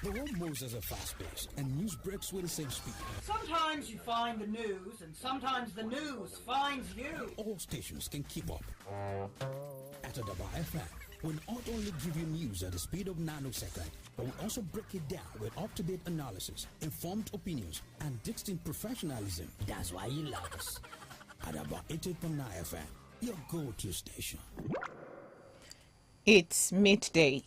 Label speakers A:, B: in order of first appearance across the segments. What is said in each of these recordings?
A: The world moves at a fast pace, and news breaks with the same speed.
B: Sometimes you find the news, and sometimes the news finds you.
A: All stations can keep up. At adabafm, we'll not only give you news at the speed of nanosecond, but we'll also break it down with up-to-date analysis, informed opinions, and distinct professionalism. That's why you love us. Adaba 88.9 FM, your go-to station.
C: It's midday.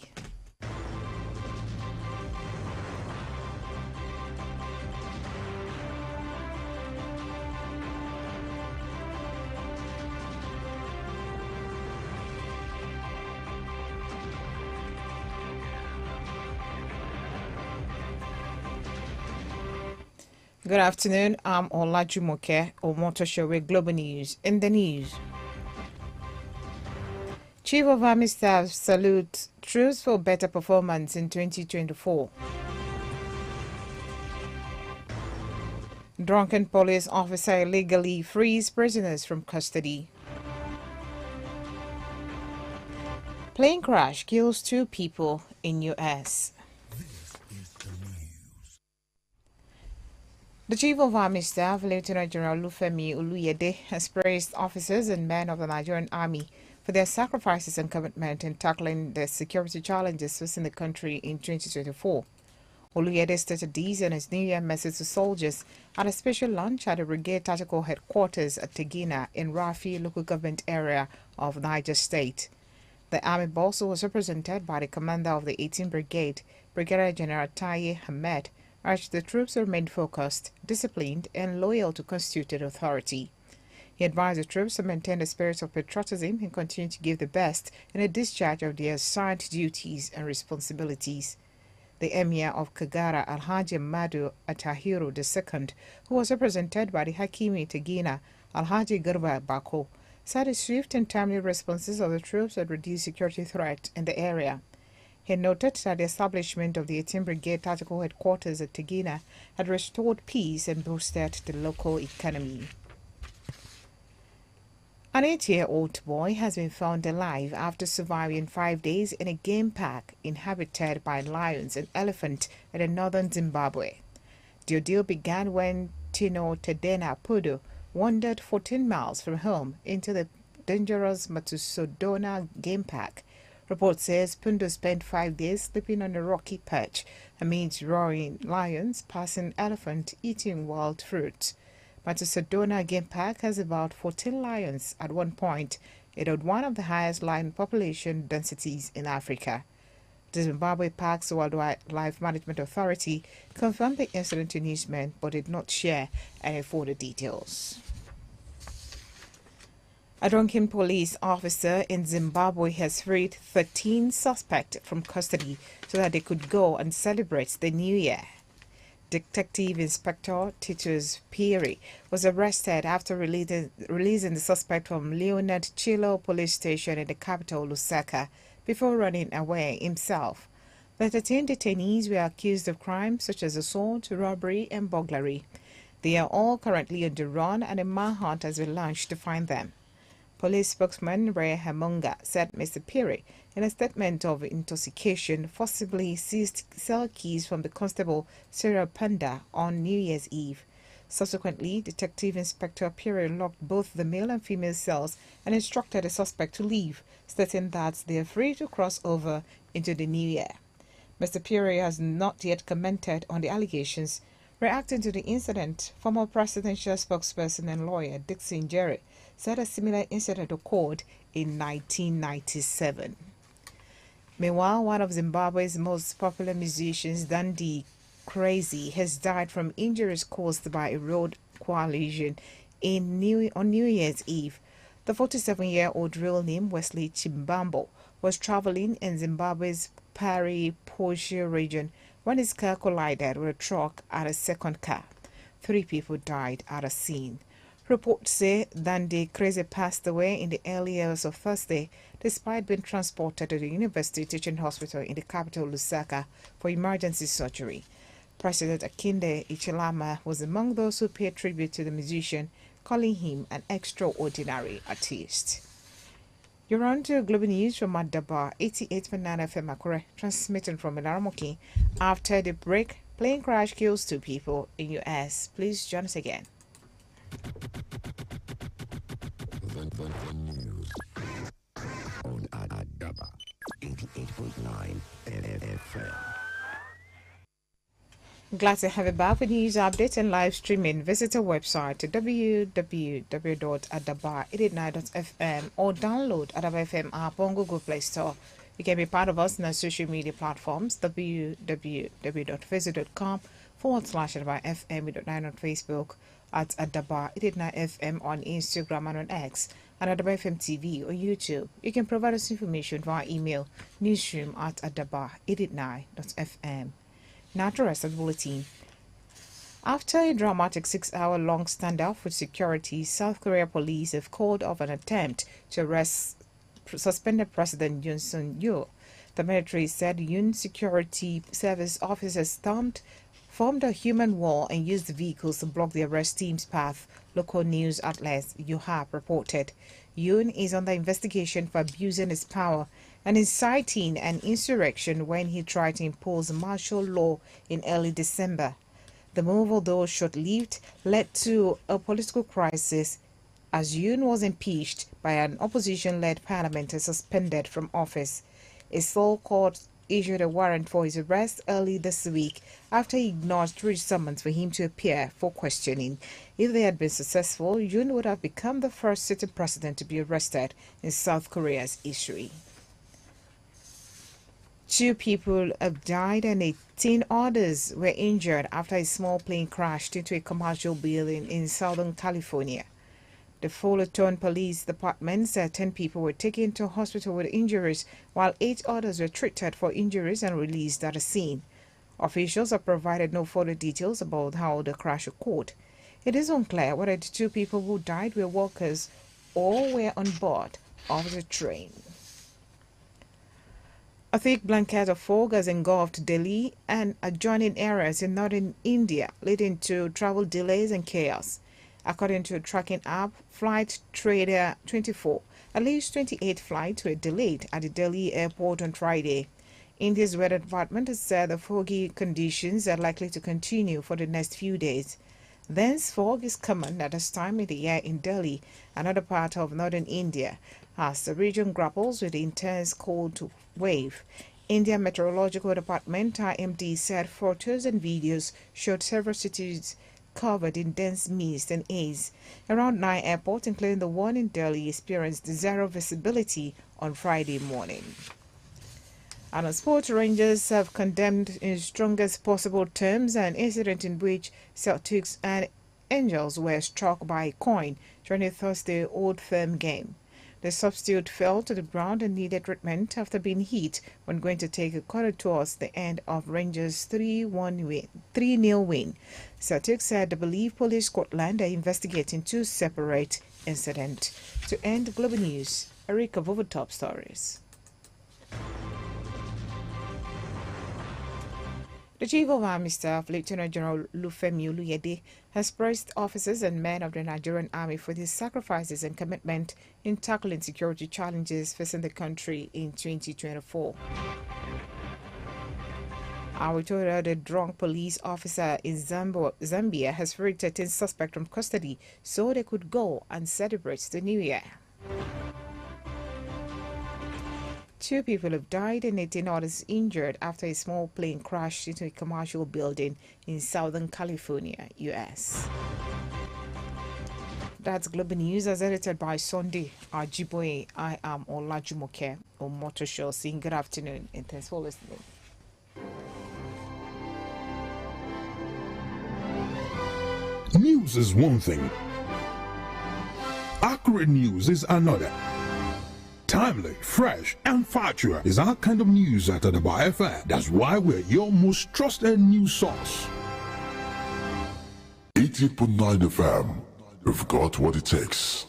C: Good afternoon. I'm Olajumoke Omotosho with Global News. In the news, Chief of Army Staff salutes troops for better performance in 2024. Drunken police officer illegally frees prisoners from custody. Plane crash kills 2 people in U.S. The Chief of Army Staff, Lieutenant General Lufemi Oluyede, has praised officers and men of the Nigerian Army for their sacrifices and commitment in tackling the security challenges facing the country in 2024. Oluyede stated these in his New Year message to soldiers at a special lunch at the Brigade Tactical Headquarters at Tegina in Rafi local government area of Niger State. The Army boss was represented by the commander of the 18th Brigade, Brigadier General Taye Ahmed, urged the troops to remain focused, disciplined, and loyal to constituted authority. He advised the troops to maintain the spirit of patriotism and continue to give the best in the discharge of their assigned duties and responsibilities. The Emir of Kagara, Alhaji Madu Atahiru II, who was represented by the Hakimi Tegina, Alhaji Garba Bako, said the swift and timely responses of the troops had reduced security threat in the area. He noted that the establishment of the 18th Brigade Tactical Headquarters at Tegina had restored peace and boosted the local economy. An 8-year-old boy has been found alive after surviving 5 days in a game park inhabited by lions and elephants in northern Zimbabwe. The ordeal began when Tino Tedena Pudo wandered 14 miles from home into the dangerous Matusodona game park. Report says Pundo spent 5 days sleeping on a rocky perch amidst roaring lions, passing elephant eating wild fruit. Matusodona Game Park has about 14 lions at one point. It had one of the highest lion population densities in Africa. The Zimbabwe Parks Wildlife Management Authority confirmed the incident to newsmen but did not share any further details. A drunken police officer in Zimbabwe has freed 13 suspects from custody so that they could go and celebrate the New Year. Detective Inspector Titus Piri was arrested after releasing the suspect from Leonard Chilo police station in the capital, Lusaka, before running away himself. The 13 detainees were accused of crimes such as assault, robbery, and burglary. They are all currently on the run, and a manhunt has been launched to find them. Police spokesman Ray Hamunga said Mr. Piri, in a statement of intoxication, forcibly seized cell keys from the constable Sarah Panda on New Year's Eve. Subsequently, Detective Inspector Piri locked both the male and female cells and instructed the suspect to leave, stating that they are free to cross over into the new year. Mr. Piri has not yet commented on the allegations. Reacting to the incident, former presidential spokesperson and lawyer Dixon Jerry said a similar incident occurred in 1997. Meanwhile, one of Zimbabwe's most popular musicians, Dundee Crazy, has died from injuries caused by a road collision on New Year's Eve. The 47-year-old, real name Wesley Chimbambo, was traveling in Zimbabwe's Pari-Portia region when his car collided with a truck and a second car. 3 people died at a scene. Reports say Dundee Crazy passed away in the early hours of Thursday, despite being transported to the University Teaching Hospital in the capital, Lusaka, for emergency surgery. President Akinde Ichilama was among those who paid tribute to the musician, calling him an extraordinary artist. You're on to Global News from Adaba 88.9 FM Akure, transmitting from Ilaramoki. After the break, plane crash kills 2 people in US. Please join us again.
D: The news on Adaba 88.9 FM.
C: Glad to have you back with news updates and live streaming. Visit our website at www.adaba889.fm or download adabafm app on Google Play Store. You can be part of us on our social media platforms www.facebook.com/adabafm889 on Facebook, at adaba889fm on Instagram and on X, and adabafm TV or YouTube. You can provide us information via email newsroom@adaba889.fm. Now to the rest of the bulletin. After a dramatic 6-hour-long standoff with security, South Korea police have called off an attempt to arrest suspended President Yoon Suk-yeol. The military said Yoon security service officers formed a human wall and used vehicles to block the arrest team's path, local news outlet Yonhap reported. Yoon is under investigation for abusing his power and inciting an insurrection when he tried to impose martial law in early December. The move, although short-lived, led to a political crisis as Yoon was impeached by an opposition-led parliament and suspended from office. A Seoul court issued a warrant for his arrest early this week after he ignored 3 summons for him to appear for questioning. If they had been successful, Yoon would have become the first sitting president to be arrested in South Korea's history. 2 people have died and 18 others were injured after a small plane crashed into a commercial building in Southern California. The Fullerton Police Department said 10 people were taken to hospital with injuries, while 8 others were treated for injuries and released at the scene. Officials have provided no further details about how the crash occurred. It is unclear whether the 2 people who died were workers or were on board of the train. A thick blanket of fog has engulfed Delhi and adjoining areas in northern India, leading to travel delays and chaos. According to a tracking app, Flight Trader 24, at least 28 flights were delayed at the Delhi airport on Friday. India's weather department has said the foggy conditions are likely to continue for the next few days. Dense fog is common at this time of the year in Delhi, another part of northern India, as the region grapples with the intense cold wave. India Meteorological Department IMD said photos and videos showed several cities covered in dense mist and haze. Around 9 airports, including the one in Delhi, experienced zero visibility on Friday morning. And on sports, Rangers have condemned in strongest possible terms an incident in which Celtics and Angels were struck by a coin during a Thursday Old Firm game. The substitute fell to the ground and needed treatment after being hit when going to take a quarter towards the end of Rangers' 3-0 win. Celtic said they believe Police Scotland are investigating 2 separate incidents. To end Global News, Erika over top stories. The Chief of Army Staff, Lieutenant General Lufemi Oluyede, has praised officers and men of the Nigerian Army for their sacrifices and commitment in tackling security challenges facing the country in 2024. Our told the drunk police officer in Zambia has freed 13 suspects from custody so they could go and celebrate the new year. 2 people have died and 18 others injured after a small plane crashed into a commercial building in Southern California, U.S. That's Global News as edited by Sunday Ajiboye. I am Olajumoke on Motor Show saying good afternoon and thanks for listening.
A: News is one thing. Accurate news is another. Timely, fresh, and factual is our kind of news at adabafm. That's why we're your most trusted news source.
D: 88.9 FM. We've got what it takes.